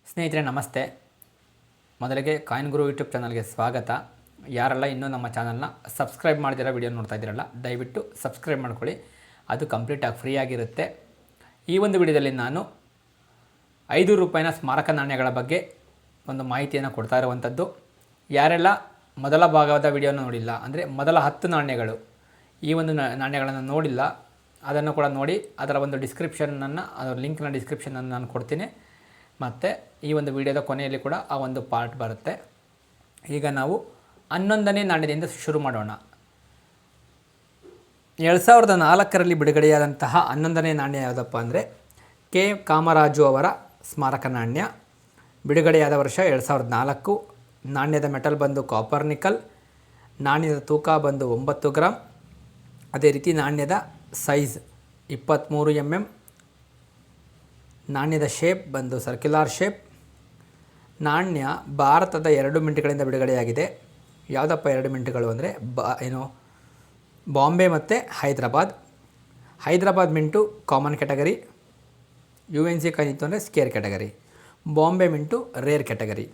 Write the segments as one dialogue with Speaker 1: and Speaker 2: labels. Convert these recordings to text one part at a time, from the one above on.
Speaker 1: ಸ್ನೇಹಿತರೆ ನಮಸ್ತೆ. ಮೊದಲಿಗೆ ಕಾಯಿನ್ ಗುರು ಯೂಟ್ಯೂಬ್ ಚಾನಲ್ಗೆ ಸ್ವಾಗತ. ಯಾರೆಲ್ಲ ಇನ್ನೂ ನಮ್ಮ ಚಾನಲ್ನ ಸಬ್ಸ್ಕ್ರೈಬ್ ಮಾಡ್ದಿರೋ ವಿಡಿಯೋ ನೋಡ್ತಾ ಇದ್ದೀರಲ್ಲ, ದಯವಿಟ್ಟು ಸಬ್ಸ್ಕ್ರೈಬ್ ಮಾಡ್ಕೊಳ್ಳಿ. ಅದು ಕಂಪ್ಲೀಟಾಗಿ ಫ್ರೀ ಆಗಿರುತ್ತೆ. ಈ ಒಂದು ವಿಡಿಯೋದಲ್ಲಿ ನಾನು 5 ರೂಪಾಯಿನ ಸ್ಮಾರಕ ನಾಣ್ಯಗಳ ಬಗ್ಗೆ ಒಂದು ಮಾಹಿತಿಯನ್ನು ಕೊಡ್ತಾ ಇರುವಂಥದ್ದು. ಯಾರೆಲ್ಲ ಮೊದಲ ಭಾಗದ ವಿಡಿಯೋನ ನೋಡಿಲ್ಲ, ಅಂದರೆ ಮೊದಲ 10 ನಾಣ್ಯಗಳು, ಈ ಒಂದು ನಾಣ್ಯಗಳನ್ನು ನೋಡಿಲ್ಲ, ಅದನ್ನು ಕೂಡ ನೋಡಿ. ಅದರ ಒಂದು ಡಿಸ್ಕ್ರಿಪ್ಷನನ್ನು, ಅದರ ಲಿಂಕ್ನ ಡಿಸ್ಕ್ರಿಪ್ಷನನ್ನು ನಾನು ಕೊಡ್ತೀನಿ. ಮತ್ತು ಈ ಒಂದು ವಿಡಿಯೋದ ಕೊನೆಯಲ್ಲಿ ಕೂಡ ಆ ಒಂದು ಪಾರ್ಟ್ ಬರುತ್ತೆ. ಈಗ ನಾವು 11ನೇ ನಾಣ್ಯದಿಂದ ಶುರು ಮಾಡೋಣ. 2004ರಲ್ಲಿ ಬಿಡುಗಡೆಯಾದಂತಹ 11ನೇ ನಾಣ್ಯ ಯಾವುದಪ್ಪ ಅಂದರೆ ಕೆ ಕಾಮರಾಜು ಅವರ ಸ್ಮಾರಕ ನಾಣ್ಯ. ಬಿಡುಗಡೆಯಾದ ವರ್ಷ 2004. ನಾಣ್ಯದ ಮೆಟಲ್ ಬಂದು ಕಾಪರ್ ನಿಕಲ್. ನಾಣ್ಯದ ತೂಕ ಬಂದು 9 ಗ್ರಾಮ್. ಅದೇ ರೀತಿ ನಾಣ್ಯದ ಸೈಜ್ 23 mm. ನಾಣ್ಯದ ಶೇಪ್ ಬಂದು ಸರ್ಕ್ಯುಲರ್ ಶೇಪ್. ನಾಣ್ಯ ಭಾರತದ 2 ಮಿಂಟ್ಗಳಿಂದ ಬಿಡುಗಡೆಯಾಗಿದೆ. ಯಾವುದಪ್ಪ 2 ಮಿಂಟ್ಗಳು ಅಂದರೆ ಬಾಂಬೆ ಮತ್ತು Hyderabad. Hyderabad mint common category, UNC coin ಇತ್ತು ಅಂದರೆ scarce category, Bombay mint rare category.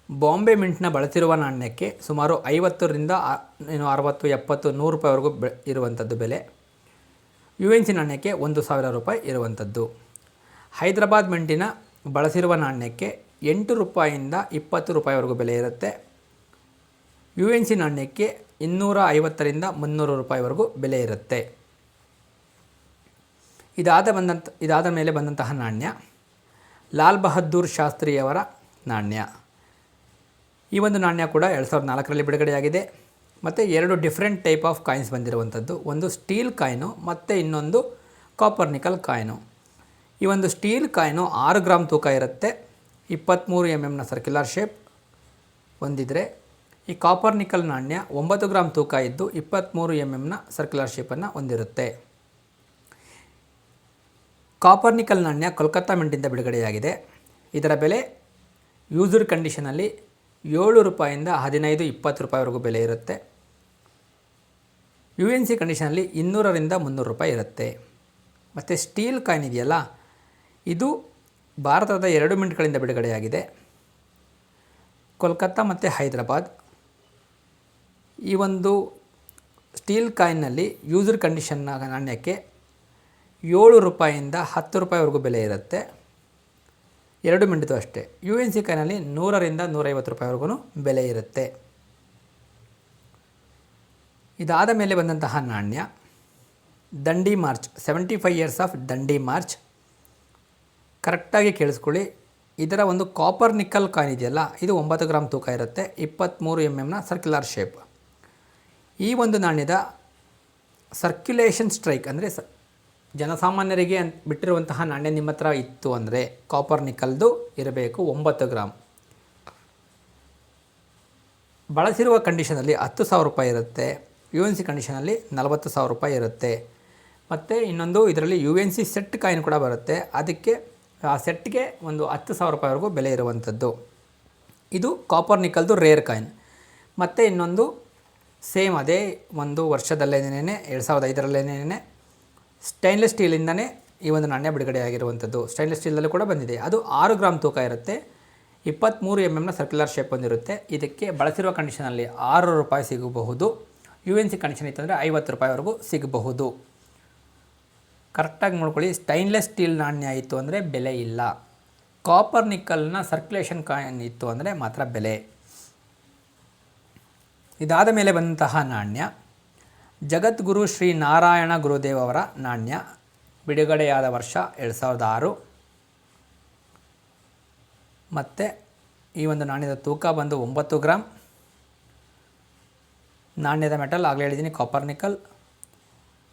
Speaker 1: Bombay ಮಿಂಟ್ನ ಬಳಸಿರುವ ನಾಣ್ಯಕ್ಕೆ ಸುಮಾರು 50ರಿಂದ 60, 70, 100 ರೂಪಾಯಿವರೆಗೂ ಇರುವಂಥದ್ದು ಬೆಲೆ. UNC ನಾಣ್ಯಕ್ಕೆ 1000 ರೂಪಾಯಿ ಇರುವಂಥದ್ದು. ಹೈದ್ರಾಬಾದ್ ಮಿಂಟಿನ ಬಳಸಿರುವ ನಾಣ್ಯಕ್ಕೆ 8 ರೂಪಾಯಿಯಿಂದ 20 ರೂಪಾಯಿವರೆಗೂ ಬೆಲೆ ಇರುತ್ತೆ. UNC ನಾಣ್ಯಕ್ಕೆ 250ರಿಂದ 300 ರೂಪಾಯಿವರೆಗೂ ಬೆಲೆ ಇರುತ್ತೆ. ಇದಾದ ಮೇಲೆ ಬಂದಂತಹ ನಾಣ್ಯ ಲಾಲ್ ಬಹದ್ದೂರ್ ಶಾಸ್ತ್ರಿಯವರ ನಾಣ್ಯ. ಈ ಒಂದು ನಾಣ್ಯ ಕೂಡ 2004ರಲ್ಲಿ ಬಿಡುಗಡೆಯಾಗಿದೆ. ಮತ್ತು 2 ಡಿಫ್ರೆಂಟ್ ಟೈಪ್ ಆಫ್ ಕಾಯಿನ್ಸ್ ಬಂದಿರುವಂಥದ್ದು. ಒಂದು ಸ್ಟೀಲ್ ಕಾಯಿನು ಮತ್ತು ಇನ್ನೊಂದು ಕಾಪರ್ ನಿಕಲ್ ಕಾಯಿನು. ಈ ಒಂದು ಸ್ಟೀಲ್ ಕಾಯಿನು 6 ಗ್ರಾಮ್ ತೂಕ ಇರುತ್ತೆ. 23 mm ಸರ್ಕ್ಯುಲರ್ ಶೇಪ್ ಹೊಂದಿದರೆ, ಈ ಕಾಪರ್ ನಿಕಲ್ ನಾಣ್ಯ 9 ಗ್ರಾಮ್ ತೂಕ ಇದ್ದು 23 mm ಸರ್ಕ್ಯುಲರ್ ಶೇಪನ್ನು ಹೊಂದಿರುತ್ತೆ. ಕಾಪರ್ ನಿಕಲ್ ನಾಣ್ಯ ಕೋಲ್ಕತ್ತಾ ಮಿಂಟಿಂದ ಬಿಡುಗಡೆಯಾಗಿದೆ. ಇದರ ಬೆಲೆ ಯೂಸ್ಡ್ ಕಂಡೀಷನಲ್ಲಿ 7 ರೂಪಾಯಿಂದ 15-20 ರೂಪಾಯಿವರೆಗೂ ಬೆಲೆ ಇರುತ್ತೆ. UNC ಕಂಡೀಷನಲ್ಲಿ 200ರಿಂದ 300 ರೂಪಾಯಿ ಇರುತ್ತೆ. ಮತ್ತು ಸ್ಟೀಲ್ ಕಾಯಿನ್ ಇದೆಯಲ್ಲ, ಇದು ಭಾರತದ 2 ಮಿಂಟ್ಗಳಿಂದ ಬಿಡುಗಡೆಯಾಗಿದೆ. ಕೋಲ್ಕತ್ತಾ ಮತ್ತು ಹೈದ್ರಾಬಾದ್. ಈ ಒಂದು ಸ್ಟೀಲ್ ಕಾಯಿನ್ನಲ್ಲಿ ಯೂಸ್ಡ್ ಕಂಡೀಷನ್ ನಾಣ್ಯಕ್ಕೆ 7 ರೂಪಾಯಿಯಿಂದ 10 ರೂಪಾಯಿವರೆಗೂ ಬೆಲೆ ಇರುತ್ತೆ. 2 ಮಿಂಟ್ದು ಅಷ್ಟೇ. UNC ಕಾಯಿನಲ್ಲಿ 100ರಿಂದ 150 ರೂಪಾಯಿವರೆಗೂ ಬೆಲೆ ಇರುತ್ತೆ. ಇದಾದ ಮೇಲೆ ಬಂದಂತಹ ನಾಣ್ಯ ದಂಡಿ ಮಾರ್ಚ್, 75 years ಆಫ್ ದಂಡಿ ಮಾರ್ಚ್. ಕರೆಕ್ಟಾಗಿ ಕೇಳಿಸ್ಕೊಳ್ಳಿ. ಇದರ ಒಂದು ಕಾಪರ್ ನಿಕಲ್ ಕಾಯಿನ್ ಇದೆಯಲ್ಲ, ಇದು 9 ಗ್ರಾಮ್ ತೂಕ ಇರುತ್ತೆ. 23 mm ಸರ್ಕ್ಯುಲರ್ ಶೇಪ್. ಈ ಒಂದು ನಾಣ್ಯದ ಸರ್ಕ್ಯುಲೇಷನ್ ಸ್ಟ್ರೈಕ್ ಅಂದರೆ ಜನಸಾಮಾನ್ಯರಿಗೆ ಬಿಟ್ಟಿರುವಂತಹ ನಾಣ್ಯ ನಿಮ್ಮ ಹತ್ರ ಇತ್ತು ಅಂದರೆ ಕಾಪರ್ ನಿಕಲ್ದು ಇರಬೇಕು. 9 ಗ್ರಾಮ್. ಬಳಸಿರುವ ಕಂಡೀಷನಲ್ಲಿ 10,000 ರೂಪಾಯಿ ಇರುತ್ತೆ. UNC ಕಂಡೀಷನಲ್ಲಿ 40,000 ರೂಪಾಯಿ ಇರುತ್ತೆ. ಮತ್ತು ಇನ್ನೊಂದು ಇದರಲ್ಲಿ UNC ಸೆಟ್ ಕಾಯಿನ್ ಕೂಡ ಬರುತ್ತೆ. ಅದಕ್ಕೆ ಆ ಸೆಟ್ಗೆ ಒಂದು 10,000 ರೂಪಾಯಿವರೆಗೂ ಬೆಲೆ ಇರುವಂಥದ್ದು. ಇದು ಕಾಪರ್ ನಿಕಲ್ದು ರೇರ್ ಕಾಯಿನ್. ಮತ್ತು ಇನ್ನೊಂದು ಸೇಮ್ ಅದೇ ಒಂದು ವರ್ಷದಲ್ಲೇನೇ 2005ರಲ್ಲೇನೇ ಸ್ಟೈನ್ಲೆಸ್ ಸ್ಟೀಲಿಂದನೇ ಈ ಒಂದು ನಾಣ್ಯ ಬಿಡುಗಡೆಯಾಗಿರುವಂಥದ್ದು. ಸ್ಟೈನ್ಲೆಸ್ ಸ್ಟೀಲಲ್ಲೂ ಕೂಡ ಬಂದಿದೆ. ಅದು 6 ಗ್ರಾಮ್ ತೂಕ ಇರುತ್ತೆ. 23 mm ಸರ್ಕ್ಯುಲರ್ ಶೇಪ್ ಹೊಂದಿರುತ್ತೆ. ಇದಕ್ಕೆ ಬಳಸಿರುವ ಕಂಡೀಷನಲ್ಲಿ 6 ರೂಪಾಯಿ ಸಿಗಬಹುದು. UNC ಕಂಡೀಷನ್ ಇತ್ತು ಅಂದರೆ 50 ರೂಪಾಯಿವರೆಗೂ ಸಿಗಬಹುದು. ಕರೆಕ್ಟಾಗಿ ನೋಡ್ಕೊಳ್ಳಿ. ಸ್ಟೈನ್ಲೆಸ್ ಸ್ಟೀಲ್ ನಾಣ್ಯ ಇತ್ತು ಅಂದರೆ ಬೆಲೆ ಇಲ್ಲ. ಕಾಪರ್ ನಿಕಲ್ನ ಸರ್ಕ್ಯುಲೇಷನ್ ಕಾಯಿನ್ ಇತ್ತು ಅಂದರೆ ಮಾತ್ರ ಬೆಲೆ. ಇದಾದ ಮೇಲೆ ಬಂದಂತಹ ನಾಣ್ಯ ಜಗದ್ಗುರು ಶ್ರೀ ನಾರಾಯಣ ಗುರುದೇವ್ ಅವರ ನಾಣ್ಯ. ಬಿಡುಗಡೆಯಾದ ವರ್ಷ 2006. ಮತ್ತು ಈ ಒಂದು ನಾಣ್ಯದ ತೂಕ ಬಂದು 9 ಗ್ರಾಮ್. ನಾಣ್ಯದ ಮೆಟಲ್ ಆಗಲೇ ಹೇಳಿದ್ದೀನಿ, ಕಾಪರ್ ನಿಕಲ್.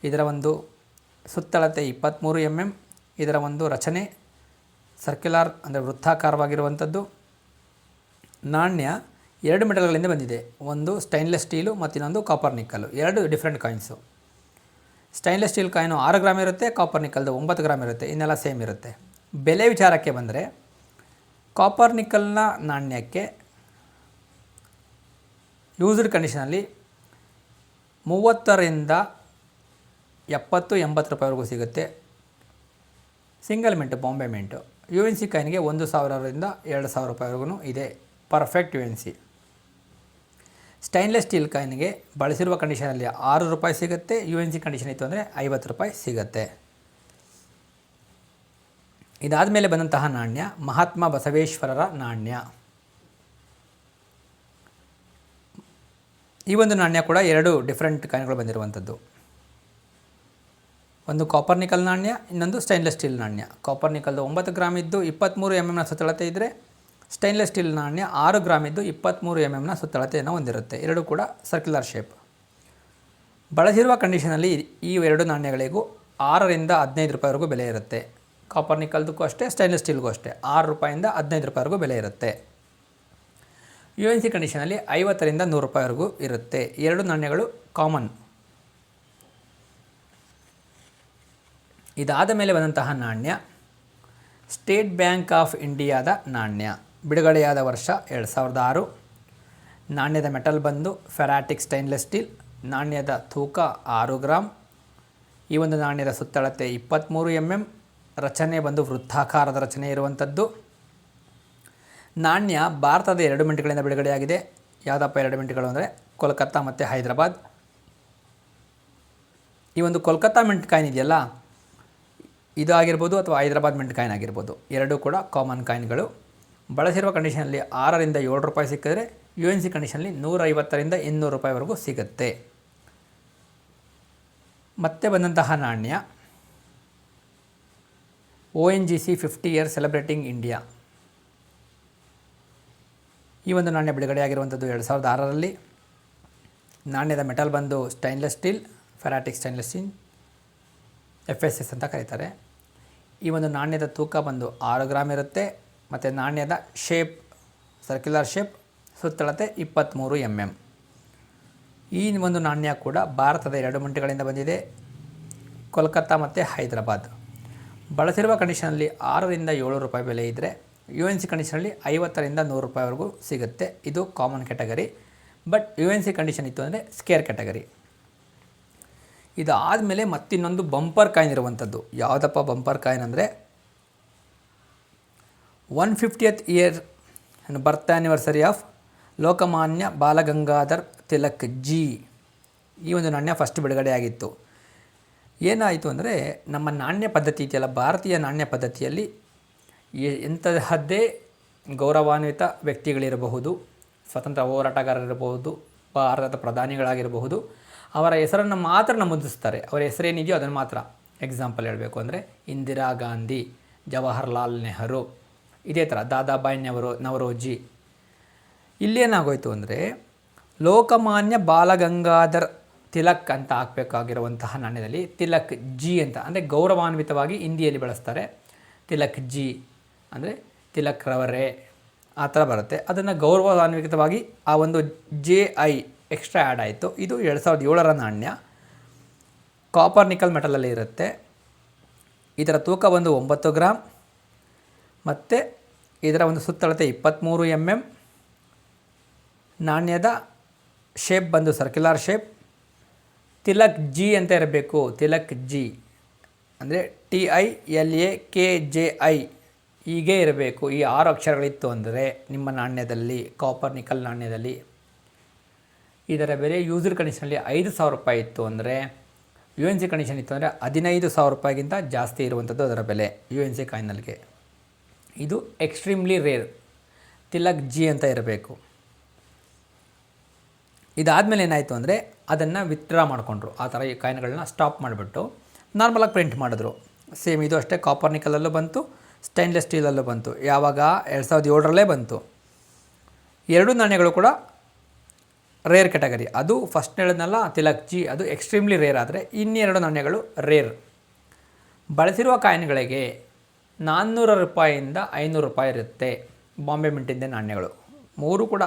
Speaker 1: ಇದರ ಒಂದು ಸುತ್ತಳತೆ 23 mm. ಇದರ ಒಂದು ರಚನೆ ಸರ್ಕ್ಯುಲರ್ ಅಂದರೆ ವೃತ್ತಾಕಾರವಾಗಿರುವಂಥದ್ದು. ನಾಣ್ಯ 2 ಮೆಟಲ್ಗಳಿಂದ ಬಂದಿದೆ. ಒಂದು ಸ್ಟೈನ್ಲೆಸ್ ಸ್ಟೀಲು ಮತ್ತು ಇನ್ನೊಂದು copper nickel. 2 different coins. Stainless steel coin 6 gram ಇರುತ್ತೆ. ಕಾಪರ್ ನಿಕಲ್ದು 9 ಗ್ರಾಮ್ ಇರುತ್ತೆ. ಇನ್ನೆಲ್ಲ ಸೇಮ್ ಇರುತ್ತೆ. ಬೆಲೆ ವಿಚಾರಕ್ಕೆ ಬಂದರೆ ಕಾಪರ್ ನಿಕಲ್ನ ನಾಣ್ಯಕ್ಕೆ ಯೂಸ್ಡ್ ಕಂಡೀಷನಲ್ಲಿ 30ರಿಂದ 70-80 ರೂಪಾಯಿವರೆಗೂ ಸಿಗುತ್ತೆ. Single mint Bombay mint. U N C ಕಾಯಿನ್ಗೆ 1,000ರಿಂದ 2,000 ರೂಪಾಯಿವರೆಗೂ ಇದೆ perfect U N C. Stainless steel ಕಾಯಿನ್ಗೆ ಬಳಸಿರುವ ಕಂಡೀಷನಲ್ಲಿ 6 ರೂಪಾಯಿ ಸಿಗುತ್ತೆ. ಯು ಎನ್ ಸಿ ಕಂಡೀಷನ್ ಇತ್ತು ಅಂದರೆ 50 ರೂಪಾಯಿ ಸಿಗುತ್ತೆ. ಇದಾದ ಮೇಲೆ ಬಂದಂತಹ ನಾಣ್ಯ ಮಹಾತ್ಮ ಬಸವೇಶ್ವರರ ನಾಣ್ಯ. ಈ ಒಂದು ನಾಣ್ಯ ಕೂಡ 2 ಡಿಫ್ರೆಂಟ್ ಕಾಯಿನ್ಗಳು ಬಂದಿರುವಂಥದ್ದು. ಒಂದು ಕಾಪರ್ ನಿಕಲ್ ನಾಣ್ಯ, ಇನ್ನೊಂದು ಸ್ಟೈನ್ಲೆಸ್ ಸ್ಟೀಲ್ ನಾಣ್ಯ. ಕಾಪರ್ ನಿಕಲ್ದು 9 ಗ್ರಾಮ್ ಇದ್ದು 23 mm ಸುತ್ತಳತೆ ಇದ್ದರೆ, ಸ್ಟೈನ್ಲೆಸ್ ಸ್ಟೀಲ್ ನಾಣ್ಯ 6 ಗ್ರಾಮ್ ಇದ್ದು 23 mm ಸುತ್ತಳತೆಯನ್ನು ಹೊಂದಿರುತ್ತೆ. ಎರಡೂ ಕೂಡ ಸರ್ಕ್ಯುಲರ್ ಶೇಪ್. ಬಳಸಿರುವ ಕಂಡೀಷನಲ್ಲಿ ಈ 2 ನಾಣ್ಯಗಳಿಗೂ 6ರಿಂದ 15 ರೂಪಾಯಿವರೆಗೂ ಬೆಲೆ ಇರುತ್ತೆ. ಕಾಪರ್ ನಿಕಲ್ದಕ್ಕೂ ಅಷ್ಟೇ, ಸ್ಟೈನ್ಲೆಸ್ ಸ್ಟೀಲ್ಗೂ ಅಷ್ಟೇ 6 ರೂಪಾಯಿಂದ 15 ರೂಪಾಯಿವರೆಗೂ ಬೆಲೆ ಇರುತ್ತೆ. ಯು ಎನ್ ಸಿ ಕಂಡೀಷನಲ್ಲಿ 50ರಿಂದ 100 ರೂಪಾಯಿವರೆಗೂ ಇರುತ್ತೆ. 2 ನಾಣ್ಯಗಳು ಕಾಮನ್. ಇದಾದ ಮೇಲೆ ಬಂದಂತಹ ನಾಣ್ಯ ಸ್ಟೇಟ್ ಬ್ಯಾಂಕ್ ಆಫ್ ಇಂಡಿಯಾದ ನಾಣ್ಯ. ಬಿಡುಗಡೆಯಾದ ವರ್ಷ 2006. ನಾಣ್ಯದ ಮೆಟಲ್ ಬಂದು ಫೆರಾಟಿಕ್ ಸ್ಟೈನ್ಲೆಸ್ ಸ್ಟೀಲ್. ನಾಣ್ಯದ ತೂಕ 6 ಗ್ರಾಮ್. ಈ ಒಂದು ನಾಣ್ಯದ ಸುತ್ತಳತೆ 23 mm. ರಚನೆ ಬಂದು ವೃತ್ತಾಕಾರದ ರಚನೆ ಇರುವಂಥದ್ದು. ನಾಣ್ಯ ಭಾರತದ 2 ಮಿಂಟ್ಗಳಿಂದ ಬಿಡುಗಡೆಯಾಗಿದೆ. ಯಾವುದಪ್ಪ 2 ಮಿಂಟ್ಗಳು ಅಂದರೆ ಕೋಲ್ಕತ್ತಾ ಮತ್ತು ಹೈದರಾಬಾದ್. ಈ ಒಂದು ಕೋಲ್ಕತ್ತಾ ಮಿಂಟ್ ಕಾಯಿನ್ ಇದೆಯಲ್ಲ, ಇದು ಆಗಿರ್ಬೋದು ಅಥವಾ ಹೈದರಾಬಾದ್ ಮಿಂಟ್ ಕಾಯಿನ್ ಆಗಿರ್ಬೋದು, ಎರಡೂ ಕೂಡ ಕಾಮನ್ ಕಾಯಿನ್ಗಳು. ಬಳಸಿರುವ ಕಂಡೀಷನಲ್ಲಿ 6ರಿಂದ 7 ರೂಪಾಯಿ ಸಿಕ್ಕಿದ್ರೆ, ಯು ಎನ್ ಸಿ ಕಂಡೀಷನಲ್ಲಿ 150ರಿಂದ 200 ರೂಪಾಯಿವರೆಗೂ ಸಿಗುತ್ತೆ. ಮತ್ತೆ ಬಂದಂತಹ ನಾಣ್ಯ ONGC 50 ಇಯರ್ ಸೆಲೆಬ್ರೇಟಿಂಗ್ ಇಂಡಿಯಾ. ಈ ಒಂದು ನಾಣ್ಯ ಬಿಡುಗಡೆಯಾಗಿರುವಂಥದ್ದು 2006ರಲ್ಲಿ. ನಾಣ್ಯದ ಮೆಟಲ್ ಬಂದು stainless steel, ferritic stainless steel, FSS ಅಂತ ಕರೀತಾರೆ. ಈ ಒಂದು ನಾಣ್ಯದ ತೂಕ ಬಂದು 6 ಗ್ರಾಮ್ ಇರುತ್ತೆ. ಮತ್ತು ನಾಣ್ಯದ ಶೇಪ್ ಸರ್ಕ್ಯುಲರ್ ಶೇಪ್, ಸುತ್ತಳತೆ 23 mm. ಈ ಒಂದು ನಾಣ್ಯ ಕೂಡ ಭಾರತದ 2 ಮಿಂಟ್ಗಳಿಂದ ಬಂದಿದೆ, ಕೋಲ್ಕತ್ತಾ ಮತ್ತು ಹೈದರಾಬಾದ್. ಬಳಸಿರುವ ಕಂಡೀಷನಲ್ಲಿ 6ರಿಂದ 7 ರೂಪಾಯಿ ಬೆಲೆ ಇದ್ದರೆ, ಯು ಎನ್ ಸಿ ಕಂಡೀಷನಲ್ಲಿ 50ರಿಂದ 100 ರೂಪಾಯಿವರೆಗೂ ಸಿಗುತ್ತೆ. ಇದು common category. But you N C condition ಇತ್ತು ಅಂದರೆ ಸ್ಕೇರ್ ಕ್ಯಾಟಗರಿ. ಇದಾದಮೇಲೆ ಮತ್ತಿನ್ನೊಂದು ಬಂಪರ್ ಕಾಯಿನ್ ಇರುವಂಥದ್ದು. ಯಾವುದಪ್ಪ ಬಂಪರ್ ಕಾಯಿನ್ ಅಂದರೆ 150th year birth anniversary of Lokmanya Balgangadhar Tilak G. ಈ ಒಂದು ನಾಣ್ಯ ಫಸ್ಟ್ ಬಿಡುಗಡೆಯಾಗಿತ್ತು. ಏನಾಯಿತು ಅಂದರೆ, ನಮ್ಮ ನಾಣ್ಯ ಪದ್ಧತಿ ಇದೆಯಲ್ಲ, ಭಾರತೀಯ ನಾಣ್ಯ ಪದ್ಧತಿಯಲ್ಲಿ ಎಂತಹದ್ದೇ ಗೌರವಾನ್ವಿತ ವ್ಯಕ್ತಿಗಳಿರಬಹುದು, ಸ್ವತಂತ್ರ ಹೋರಾಟಗಾರರಿರಬಹುದು, ಭಾರತದ ಪ್ರಧಾನಿಗಳಾಗಿರಬಹುದು, ಅವರ ಹೆಸರನ್ನು ಮಾತ್ರ ನಮೂದಿಸ್ತಾರೆ. ಅವರ ಹೆಸರೇನಿದೆಯೋ ಅದನ್ನು ಮಾತ್ರ. ಎಕ್ಸಾಂಪಲ್ ಹೇಳಬೇಕು ಅಂದರೆ ಇಂದಿರಾ ಗಾಂಧಿ, ಜವಾಹರ್ಲಾಲ್ ನೆಹರು, ಇದೇ ಥರ ದಾದಾಬಾಯಿ ನವರೋಜಿ. ಇಲ್ಲೇನಾಗೋಯ್ತು ಅಂದರೆ, ಲೋಕಮಾನ್ಯ ಬಾಲಗಂಗಾಧರ್ ತಿಲಕ್ ಅಂತ ಹಾಕಬೇಕಾಗಿರುವಂತಹ ನಾಣ್ಯದಲ್ಲಿ ತಿಲಕ್ ಜಿ ಅಂತ ಅಂದರೆ ಗೌರವಾನ್ವಿತವಾಗಿ ಹಿಂದಿಯಲ್ಲಿ ಬಳಸ್ತಾರೆ. ತಿಲಕ್ ಜಿ ಅಂದರೆ ತಿಲಕ್ ರವರೇ ಆ ಥರ ಬರುತ್ತೆ. ಅದನ್ನು ಗೌರವಾನ್ವಿತವಾಗಿ ಆ ಒಂದು JI ಎಕ್ಸ್ಟ್ರಾ ಆ್ಯಡ್ ಆಯಿತು. ಇದು 2007ರ ನಾಣ್ಯ. ಕಾಪರ್ ನಿಕಲ್ ಮೆಟಲಲ್ಲಿ ಇರುತ್ತೆ. ಇದರ ತೂಕ ಬಂದು 9 ಗ್ರಾಮ್. ಮತ್ತು ಇದರ ಒಂದು ಸುತ್ತಳತೆ 23 mm. ನಾಣ್ಯದ ಶೇಪ್ ಬಂದು ಸರ್ಕ್ಯುಲರ್ ಶೇಪ್. ತಿಲಕ್ ಜಿ ಅಂತ ಇರಬೇಕು. ತಿಲಕ್ ಜಿ ಅಂದರೆ TILAKJI ಹೀಗೇ ಇರಬೇಕು. ಈ 6 ಅಕ್ಷರಗಳಿತ್ತು ಅಂದರೆ ನಿಮ್ಮ ನಾಣ್ಯದಲ್ಲಿ, ಕಾಪರ್ ನಿಕಲ್ ನಾಣ್ಯದಲ್ಲಿ. ಇದರ ಬೆಲೆ ಯೂಸರ್ ಕಂಡೀಷನಲ್ಲಿ 5,000 ರೂಪಾಯಿ ಇತ್ತು ಅಂದರೆ, ಯು ಎನ್ ಸಿ ಕಂಡೀಷನ್ ಇತ್ತು ಅಂದರೆ 15,000 ರೂಪಾಯಿಗಿಂತ ಜಾಸ್ತಿ ಇರುವಂಥದ್ದು ಅದರ ಬೆಲೆ ಯು ಎನ್ ಸಿ ಕಾಯಿನಲ್ಲಿಗೆ. ಇದು ಎಕ್ಸ್ಟ್ರೀಮ್ಲಿ ರೇರ್. ತಿಲಕ್ ಜಿ ಅಂತ ಇರಬೇಕು. ಇದಾದಮೇಲೆ ಏನಾಯಿತು ಅಂದರೆ, ಅದನ್ನು ವಿತ್ಡ್ರಾ ಮಾಡಿಕೊಂಡ್ರು. ಆ ಥರ ಈ ಕಾಯಿನ್ಗಳನ್ನ ಸ್ಟಾಪ್ ಮಾಡಿಬಿಟ್ಟು ನಾರ್ಮಲಾಗಿ ಪ್ರಿಂಟ್ ಮಾಡಿದ್ರು. ಸೇಮ್ ಇದು ಅಷ್ಟೇ, ಕಾಪರ್ ನಿಕಲಲ್ಲೂ ಬಂತು, ಸ್ಟೈನ್ಲೆಸ್ ಸ್ಟೀಲಲ್ಲೂ ಬಂತು. ಯಾವಾಗ 2007ರಲ್ಲೇ ಬಂತು. 2 ನಾಣ್ಯಗಳು ಕೂಡ ರೇರ್ ಕ್ಯಾಟಗರಿ. ಅದು ಫಸ್ಟ್ ಹೇಳಿದ್ನಲ್ಲ ತಿಲಕ್ ಜಿ, ಅದು ಎಕ್ಸ್ಟ್ರೀಮ್ಲಿ ರೇರ್. ಆದರೆ ಇನ್ನೆರಡು ನಾಣ್ಯಗಳು ರೇರ್. ಬಳಸಿರುವ ಕಾಯಿನ್ಗಳಿಗೆ 400 ರೂಪಾಯಿಯಿಂದ 500 ರೂಪಾಯಿ ಇರುತ್ತೆ. ಬಾಂಬೆ ಮಿಂಟಿಂದ ನಾಣ್ಯಗಳು 3 ಕೂಡ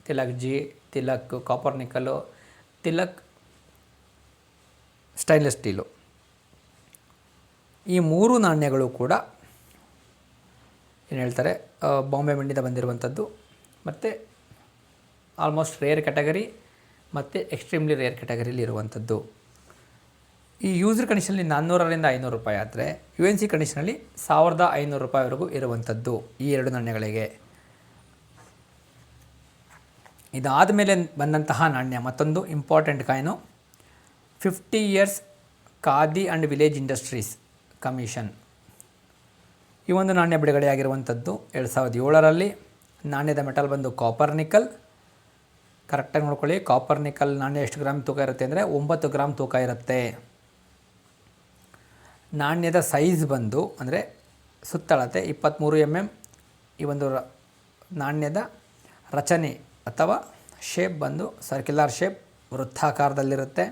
Speaker 1: Tilak ji, Tilak copper nickel, Tilak stainless steel. ಈ 3 ನಾಣ್ಯಗಳು ಕೂಡ ಏನು ಹೇಳ್ತಾರೆ, ಬಾಂಬೆ ಮಿಂಟಿಂದ ಬಂದಿರುವಂಥದ್ದು. ಮತ್ತು ಆಲ್ಮೋಸ್ಟ್ ರೇರ್ ಕ್ಯಾಟಗರಿ ಮತ್ತು ಎಕ್ಸ್ಟ್ರೀಮ್ಲಿ ರೇರ್ ಕ್ಯಾಟಗರಿಲಿ ಇರುವಂಥದ್ದು. ಈ ಯೂಸರ್ ಕಂಡೀಷನಲ್ಲಿ 400ರಿಂದ 500 ರೂಪಾಯಿ ಆದರೆ UNC ಕಂಡೀಷನಲ್ಲಿ 1500 ರೂಪಾಯಿವರೆಗೂ ಇರುವಂಥದ್ದು ಈ ಎರಡು ನಾಣ್ಯಗಳಿಗೆ. ಇದಾದ ಮೇಲೆ ಬಂದಂತಹ ನಾಣ್ಯ ಮತ್ತೊಂದು important coin 50 years khadi and village industries commission. ಈ ಒಂದು ನಾಣ್ಯ ಬಿಡುಗಡೆಯಾಗಿರುವಂಥದ್ದು 2007ರಲ್ಲಿ. ನಾಣ್ಯದ ಮೆಟಲ್ ಬಂದು ಕಾಪರ್ ನಿಕಲ್. ಕರೆಕ್ಟಾಗಿ ನೋಡ್ಕೊಳ್ಳಿ, ಕಾಪರ್ ನಿಕಲ್ ನಾಣ್ಯ ಎಷ್ಟು ಗ್ರಾಮ್ ತೂಕ ಇರುತ್ತೆ ಅಂದರೆ 9 ಗ್ರಾಮ್ ತೂಕ ಇರುತ್ತೆ. ನಾಣ್ಯದ ಸೈಜ್ ಬಂದು ಅಂದರೆ ಸುತ್ತಳತೆ 23 mm. ಈ ಒಂದು ನಾಣ್ಯದ ರಚನೆ ಅಥವಾ ಶೇಪ್ ಬಂದು ಸರ್ಕ್ಯುಲರ್ ಶೇಪ್, ವೃತ್ತಾಕಾರದಲ್ಲಿರುತ್ತೆ.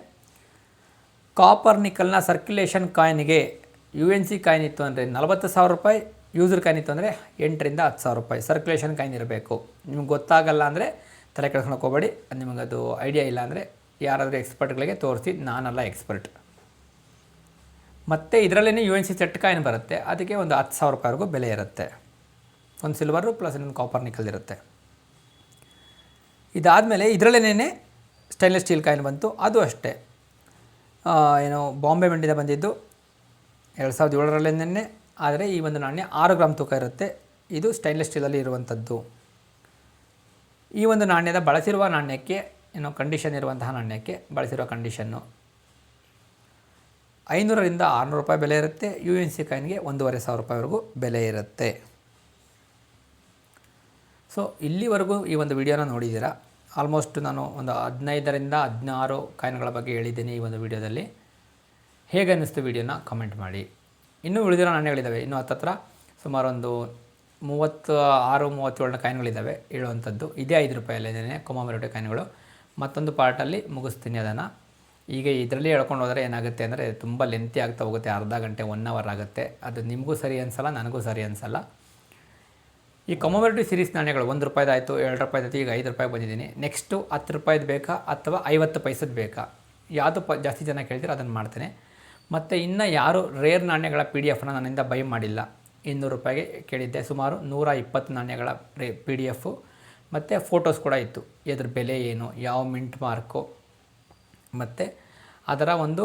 Speaker 1: ಕಾಪರ್ ನಿಕಲ್ನ ಸರ್ಕ್ಯುಲೇಷನ್ ಕಾಯಿನ್ಗೆ UNC ಕಾಯಿನ್ ಇತ್ತು ಅಂದರೆ 40,000 ರೂಪಾಯಿ, ಯೂಸರ್ ಕಾಯಿನ್ ಇತ್ತು ಅಂದರೆ 8ರಿಂದ 10,000 ರೂಪಾಯಿ ಸರ್ಕ್ಯುಲೇಷನ್ ಕಾಯಿನ್ ಇರಬೇಕು. ನಿಮ್ಗೆ ಗೊತ್ತಾಗಲ್ಲ ಅಂದರೆ ತಲೆ ಕೆಡ್ಸ್ಕೊಳಕ್ಕೆ ಹೋಗಬೇಡಿ. ನಿಮಗದು ಐಡಿಯಾ ಇಲ್ಲ ಅಂದರೆ ಯಾರಾದರೂ ಎಕ್ಸ್ಪರ್ಟ್ಗಳಿಗೆ ತೋರಿಸಿ, ನಾನಲ್ಲ ಎಕ್ಸ್ಪರ್ಟ್. ಮತ್ತು ಇದರಲ್ಲೇ UNC ಸೆಟ್ ಕಾಯಿನ್ ಬರುತ್ತೆ, ಅದಕ್ಕೆ ಒಂದು 10,000 ರೂಪಾಯಿವರೆಗೂ ಬೆಲೆ ಇರುತ್ತೆ. ಒಂದು ಸಿಲ್ವರು ಪ್ಲಸ್ ಇನ್ನೊಂದು ಕಾಪರ್ ನಿಕಲ್ ಇರುತ್ತೆ. ಇದಾದಮೇಲೆ ಇದರಲ್ಲೇನೇ ಸ್ಟೈನ್ಲೆಸ್ ಸ್ಟೀಲ್ ಕಾಯಿನ್ ಬಂತು, ಅದು ಅಷ್ಟೇ. ಏನು ಬಾಂಬೆ ಮಿಂಟಿಂದ ಬಂದಿದ್ದು 2007ರಲ್ಲೇನೆ. ಆದರೆ ಈ ಒಂದು ನಾಣ್ಯ 6 ಗ್ರಾಮ್ ತೂಕ ಇರುತ್ತೆ. ಇದು ಸ್ಟೈನ್ಲೆಸ್ ಸ್ಟೀಲಲ್ಲಿ ಇರುವಂಥದ್ದು. ಈ ಒಂದು ನಾಣ್ಯದ ಬಳಸಿರುವ ನಾಣ್ಯಕ್ಕೆ ಏನು ಕಂಡೀಷನ್ ಇರುವಂತಹ ನಾಣ್ಯಕ್ಕೆ ಬಳಸಿರುವ ಕಂಡೀಷನ್ನು 500ರಿಂದ 600 ರೂಪಾಯಿ ಬೆಲೆ ಇರುತ್ತೆ. UNC ಕಾಯಿನ್ಗೆ 1,500 ರೂಪಾಯಿವರೆಗೂ ಬೆಲೆ ಇರುತ್ತೆ. ಸೊ ಇಲ್ಲಿವರೆಗೂ ಈ ಒಂದು ವಿಡಿಯೋನ ನೋಡಿದ್ದೀರಾ. ಆಲ್ಮೋಸ್ಟ್ ನಾನು ಒಂದು 15ರಿಂದ 16 ಕಾಯಿನ್ಗಳ ಬಗ್ಗೆ ಹೇಳಿದ್ದೀನಿ ಈ ಒಂದು ವಿಡಿಯೋದಲ್ಲಿ. ಹೇಗೆ ಅನ್ನಿಸ್ತು ವಿಡಿಯೋನ ಕಮೆಂಟ್ ಮಾಡಿ. ಇನ್ನೂ ಉಳಿದಿರೋ ನಾಣ್ಯಗಳಿದ್ದಾವೆ, ಇನ್ನೂ ಹತ್ತತ್ರ ಸುಮಾರು ಒಂದು 36-37 ಕಾಯಿನ್ಗಳಿದ್ದಾವೆ ಹೇಳುವಂಥದ್ದು. ಇದೇ 5 ರೂಪಾಯಲ್ಲೇ ಕೊಮಾಮೊರೇಟಿವ್ ಕಾಯಿನ್ಗಳು. ಮತ್ತೊಂದು ಪಾರ್ಟಲ್ಲಿ ಮುಗಿಸ್ತೀನಿ ಅದನ್ನು. ಈಗ ಇದರಲ್ಲಿ ಹೇಳ್ಕೊಂಡು ಹೋದರೆ ಏನಾಗುತ್ತೆ ಅಂದರೆ ತುಂಬ ಲೆಂತಿ ಆಗ್ತಾ ಹೋಗುತ್ತೆ, ಅರ್ಧ ಗಂಟೆ 1 ಅವರ್ ಆಗುತ್ತೆ. ಅದು ನಿಮಗೂ ಸರಿ ಅನಿಸಲ್ಲ, ನನಗೂ ಸರಿ ಅನಿಸಲ್ಲ. ಈ ಕೊಮಾಮೊರೇಟಿವ್ ಸೀರೀಸ್ ನಾಣ್ಯಗಳು 1 ರೂಪಾಯಿದಾಯಿತು, 2 ರೂಪಾಯಿದಾಯಿತು, ಈಗ 5 ರೂಪಾಯಿಗೆ ಬಂದಿದ್ದೀನಿ. ನೆಕ್ಸ್ಟು 10 ರೂಪಾಯಿದು ಬೇಕಾ ಅಥವಾ 50 ಪೈಸದ್ದು ಬೇಕಾ, ಯಾವುದು ಜಾಸ್ತಿ ಜನ ಕೇಳ್ತೀರೋ ಅದನ್ನು ಮಾಡ್ತೇನೆ. ಮತ್ತು ಇನ್ನು ಯಾರು ರೇರ್ ನಾಣ್ಯಗಳ PDF ನನ್ನಿಂದ ಬೈ ಮಾಡಿಲ್ಲ, 200 ರೂಪಾಯಿಗೆ ಕೇಳಿದ್ದೆ. ಸುಮಾರು 120 ನಾಣ್ಯಗಳ PDF ಮತ್ತು ಫೋಟೋಸ್ ಕೂಡ ಇತ್ತು. ಇದ್ರ ಬೆಲೆ ಏನು, ಯಾವ ಮಿಂಟ್ ಮಾರ್ಕು ಮತ್ತು ಅದರ ಒಂದು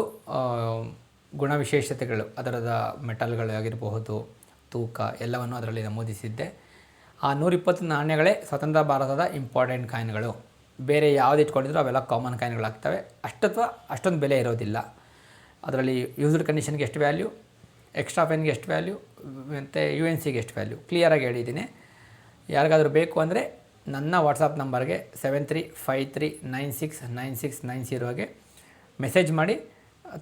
Speaker 1: ಗುಣವಿಶೇಷತೆಗಳು, ಅದರದ ಮೆಟಲ್ಗಳಾಗಿರಬಹುದು, ತೂಕ ಎಲ್ಲವನ್ನು ಅದರಲ್ಲಿ ನಮೂದಿಸಿದ್ದೆ. ಆ 120 ನಾಣ್ಯಗಳೇ ಸ್ವತಂತ್ರ ಭಾರತದ ಇಂಪಾರ್ಟೆಂಟ್ ಕಾಯಿನ್ಗಳು. ಬೇರೆ ಯಾವುದು ಇಟ್ಕೊಂಡಿದ್ರು ಅವೆಲ್ಲ ಕಾಮನ್ ಕಾಯಿನ್ಗಳಾಗ್ತವೆ. ಅಷ್ಟೊಂದು ಬೆಲೆ ಇರೋದಿಲ್ಲ. ಅದರಲ್ಲಿ ಯೂಸರ್ ಕಂಡೀಷನ್ಗೆ ಎಷ್ಟು ವ್ಯಾಲ್ಯೂ, ಎಕ್ಸ್ಟ್ರಾ ಫೈನ್ಗೆ ಎಷ್ಟು ವ್ಯಾಲ್ಯೂ ಮತ್ತು UNCಗೆ ಎಷ್ಟು ವ್ಯಾಲ್ಯೂ ಕ್ಲಿಯರಾಗಿ ಹೇಳಿದ್ದೀನಿ. ಯಾರಿಗಾದರೂ ಬೇಕು ಅಂದರೆ ನನ್ನ ವಾಟ್ಸಪ್ ನಂಬರ್ಗೆ 7353969690ಗೆ ಮೆಸೇಜ್ ಮಾಡಿ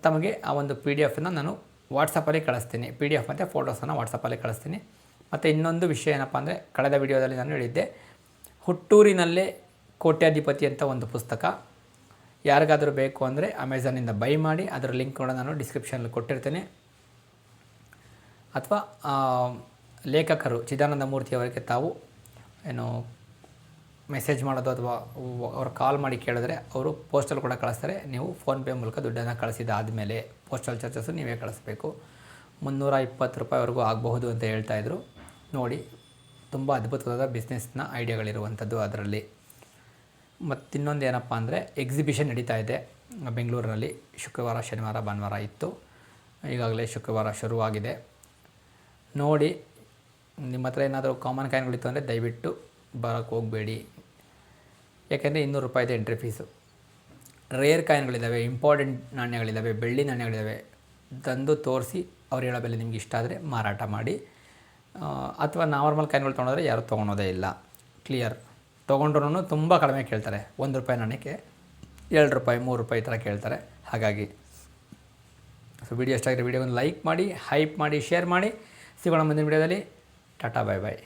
Speaker 1: ತಮಗೆ ಆ ಒಂದು PDF ನಾನು ವಾಟ್ಸಪ್ಪಲ್ಲಿ ಕಳಿಸ್ತೀನಿ. PDF ಮತ್ತು ಫೋಟೋಸನ್ನು ವಾಟ್ಸಪ್ಪಲ್ಲಿ ಕಳಿಸ್ತೀನಿ. ಮತ್ತು ಇನ್ನೊಂದು ವಿಷಯ ಏನಪ್ಪ ಅಂದರೆ, ಕಳೆದ ವಿಡಿಯೋದಲ್ಲಿ ನಾನು ಹೇಳಿದ್ದೆ, ಹುಟ್ಟೂರಿನಲ್ಲೇ ಕೋಟ್ಯಾಧಿಪತಿ ಅಂತ ಒಂದು ಪುಸ್ತಕ. ಯಾರಿಗಾದರೂ ಬೇಕು ಅಂದರೆ ಅಮೆಝಾನಿಂದ ಬೈ ಮಾಡಿ, ಅದರ ಲಿಂಕ್ ಕೂಡ ನಾನು ಡಿಸ್ಕ್ರಿಪ್ಷನಲ್ಲಿ ಕೊಟ್ಟಿರ್ತೇನೆ. ಅಥವಾ ಲೇಖಕರು ಚಿದಾನಂದ ಮೂರ್ತಿಯವರಿಗೆ ತಾವು ಏನು ಮೆಸೇಜ್ ಮಾಡೋದು ಅಥವಾ ಅವ್ರು ಕಾಲ್ ಮಾಡಿ ಕೇಳಿದ್ರೆ ಅವರು ಪೋಸ್ಟಲ್ ಕೂಡ ಕಳಿಸ್ತಾರೆ. ನೀವು ಫೋನ್ಪೇ ಮೂಲಕ ದುಡ್ಡನ್ನು ಕಳಿಸಿದಾದಮೇಲೆ ಪೋಸ್ಟಲ್ ಚಾರ್ಜಸ್ಸು ನೀವೇ ಕಳಿಸ್ಬೇಕು. 320 ರೂಪಾಯಿವರೆಗೂ ಆಗಬಹುದು ಅಂತ ಹೇಳ್ತಾಯಿದ್ರು. ನೋಡಿ, ತುಂಬ ಅದ್ಭುತವಾದ ಬಿಸ್ನೆಸ್ನ ಐಡಿಯಾಗಳಿರುವಂಥದ್ದು ಅದರಲ್ಲಿ. ಮತ್ತಿನ್ನೊಂದು ಏನಪ್ಪ ಅಂದರೆ, ಎಕ್ಸಿಬಿಷನ್ ನಡೀತಾ ಇದೆ ಬೆಂಗಳೂರಿನಲ್ಲಿ. ಶುಕ್ರವಾರ, ಶನಿವಾರ, ಭಾನುವಾರ ಇತ್ತು. ಈಗಾಗಲೇ ಶುಕ್ರವಾರ ಶುರುವಾಗಿದೆ. ನೋಡಿ, ನಿಮ್ಮ ಹತ್ರ ಏನಾದರೂ ಕಾಮನ್ ಕಾಯಿನ್ಗಳಿತ್ತು ಅಂದರೆ ದಯವಿಟ್ಟು ಬರೋಕ್ಕೆ ಹೋಗಬೇಡಿ. ಯಾಕೆಂದರೆ 200 ರೂಪಾಯಿದೆ ಎಂಟ್ರಿ ಫೀಸು. ರೇರ್ ಕಾಯಿನ್ಗಳಿದ್ದಾವೆ, ಇಂಪಾರ್ಟೆಂಟ್ ನಾಣ್ಯಗಳಿದ್ದಾವೆ, ಬೆಳ್ಳಿ ನಾಣ್ಯಗಳಿದ್ದಾವೆ. ತಂದು ತೋರಿಸಿ ಅವ್ರು ಹೇಳೋ ಬೆಲೆ ನಿಮ್ಗೆ ಇಷ್ಟ ಆದರೆ ಮಾರಾಟ ಮಾಡಿ. ಅಥವಾ ನಾರ್ಮಲ್ ಕಾಯಿನ್ಗಳು ತೊಗೊಂಡ್ರೆ ಯಾರೂ ತೊಗೊಳೋದೇ ಇಲ್ಲ. ಕ್ಲಿಯರ್. ತೊಗೊಂಡ್ರೂ ತುಂಬ ಕಡಿಮೆ ಕೇಳ್ತಾರೆ. 1 ರೂಪಾಯಿ ನಾಣ್ಯಕ್ಕೆ 2 ರೂಪಾಯಿ, 3 ರೂಪಾಯಿ ಈ ಥರ ಕೇಳ್ತಾರೆ. ಹಾಗಾಗಿ ವಿಡಿಯೋ ಇಷ್ಟ ಆಗಿರೋ ವಿಡಿಯೋವನ್ನು ಲೈಕ್ ಮಾಡಿ, ಹೈಪ್ ಮಾಡಿ, ಶೇರ್ ಮಾಡಿ. ಸಿಗೋಣ ಮುಂದಿನ ವಿಡಿಯೋದಲ್ಲಿ. ಟಾಟಾ, ಬೈ ಬಾಯ್.